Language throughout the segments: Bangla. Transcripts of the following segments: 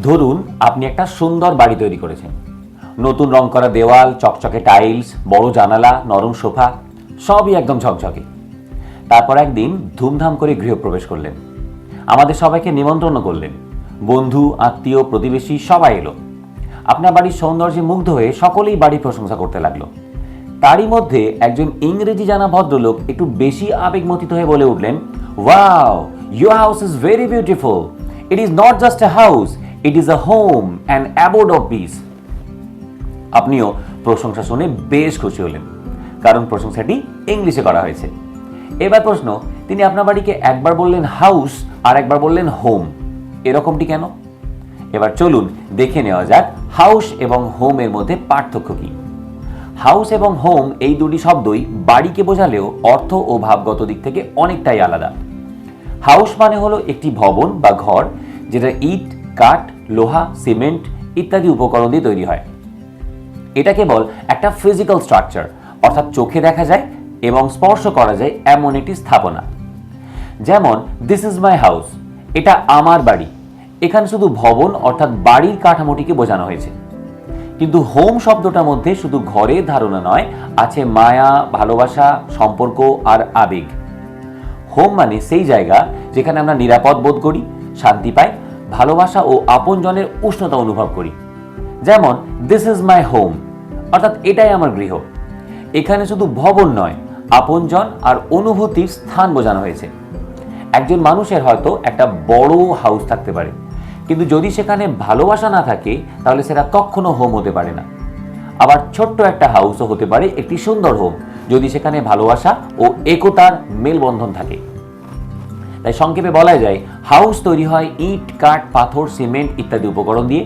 ধরুন আপনি একটা সুন্দর বাড়ি তৈরি করেছেন। নতুন রং করা দেওয়াল, চকচকে টাইলস, বড় জানালা, নরম সোফা, সবই একদম ঝকঝকে। তারপর একদিন ধুমধাম করে গৃহপ্রবেশ করলেন। আমাদের সবাইকে নিমন্ত্রণ করলেন। বন্ধু, আত্মীয়, প্রতিবেশী সবাই এলো। আপনার বাড়ির সৌন্দর্যে মুগ্ধ হয়ে সকলেই বাড়ির প্রশংসা করতে লাগলো। তারই মধ্যে একজন ইংরেজি জানা ভদ্রলোক একটু বেশি আবেগমথিত হয়ে বলে উঠলেন, wow, your house is very beautiful. It is not just a house, it is a home and aboard of piece. আপনিও প্রশংসা শুনে বেশ খুশি হলেন, কারণ প্রশংসাটি ইংলিশে করা হয়েছে। এবার প্রশ্ন, তিনি আপনার বাড়িকে একবার বললেন হাউস আর একবার বললেন হোম, এরকমটি কেন? এবার চলুন দেখে নেওয়া যাক হাউস এবং হোমের মধ্যে পার্থক্য কি। হাউস এবং হোম এই দুটি শব্দই বাড়িকে বোঝালেও অর্থ ও ভাবগত দিক থেকে অনেকটাই আলাদা। হাউস মানে হলো একটি ভবন বা ঘর, যেটা ইট, কাঠ, লোহা, সিমেন্ট ইত্যাদি উপকরণ দিয়ে তৈরি হয়। এটা কেবল একটা ফিজিক্যাল স্ট্রাকচার, অর্থাৎ চোখে দেখা যায় এবং স্পর্শ করা যায় এমন একটি স্থাপনা। যেমন দিস ইজ মাই হাউস, এটা আমার বাড়ি। এখানে শুধু ভবন অর্থাৎ বাড়ির কাঠামোটিকে বোঝানো হয়েছে। কিন্তু হোম শব্দটার মধ্যে শুধু ঘরের ধারণা নয়, আছে মায়া, ভালোবাসা, সম্পর্ক আর আবেগ। হোম মানে সেই জায়গা যেখানে আমরা নিরাপদ বোধ করি, শান্তি পাই, ভালোবাসা ও আপনজনের উষ্ণতা অনুভব করি। যেমন দিস ইজ মাই হোম, অর্থাৎ এটাই আমার গৃহ। এখানে শুধু ভবন নয়, আপনজন আর অনুভূতির স্থান বোঝানো হয়েছে। একজন মানুষের হয়তো একটা বড় হাউস থাকতে পারে, কিন্তু যদি সেখানে ভালোবাসা না থাকে তাহলে সেটা কখনো হোম হতে পারে না। আবার ছোট্ট একটা হাউসও হতে পারে একটি সুন্দর হোম, যদি সেখানে ভালোবাসা ও একতার মেলবন্ধন থাকে। তাই সংক্ষেপে বলা যায়, হাউস তৈরি হয় ইট, কাঠ, পাথর, সিমেন্ট ইত্যাদি উপকরণ দিয়ে,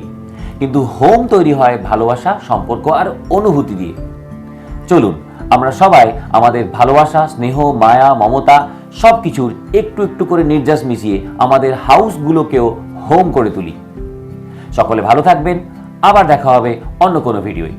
কিন্তু হোম তৈরি হয় ভালোবাসা, সম্পর্ক আর অনুভূতি দিয়ে। চলুন আমরা সবাই আমাদের ভালোবাসা, স্নেহ, মায়া, মমতা সবকিছুর একটু একটু করে নির্যাস মিশিয়ে আমাদের হাউসগুলোকেও হোম করে তুলি। সকলে ভালো থাকবেন, আবার দেখা হবে অন্য কোনো ভিডিওয়।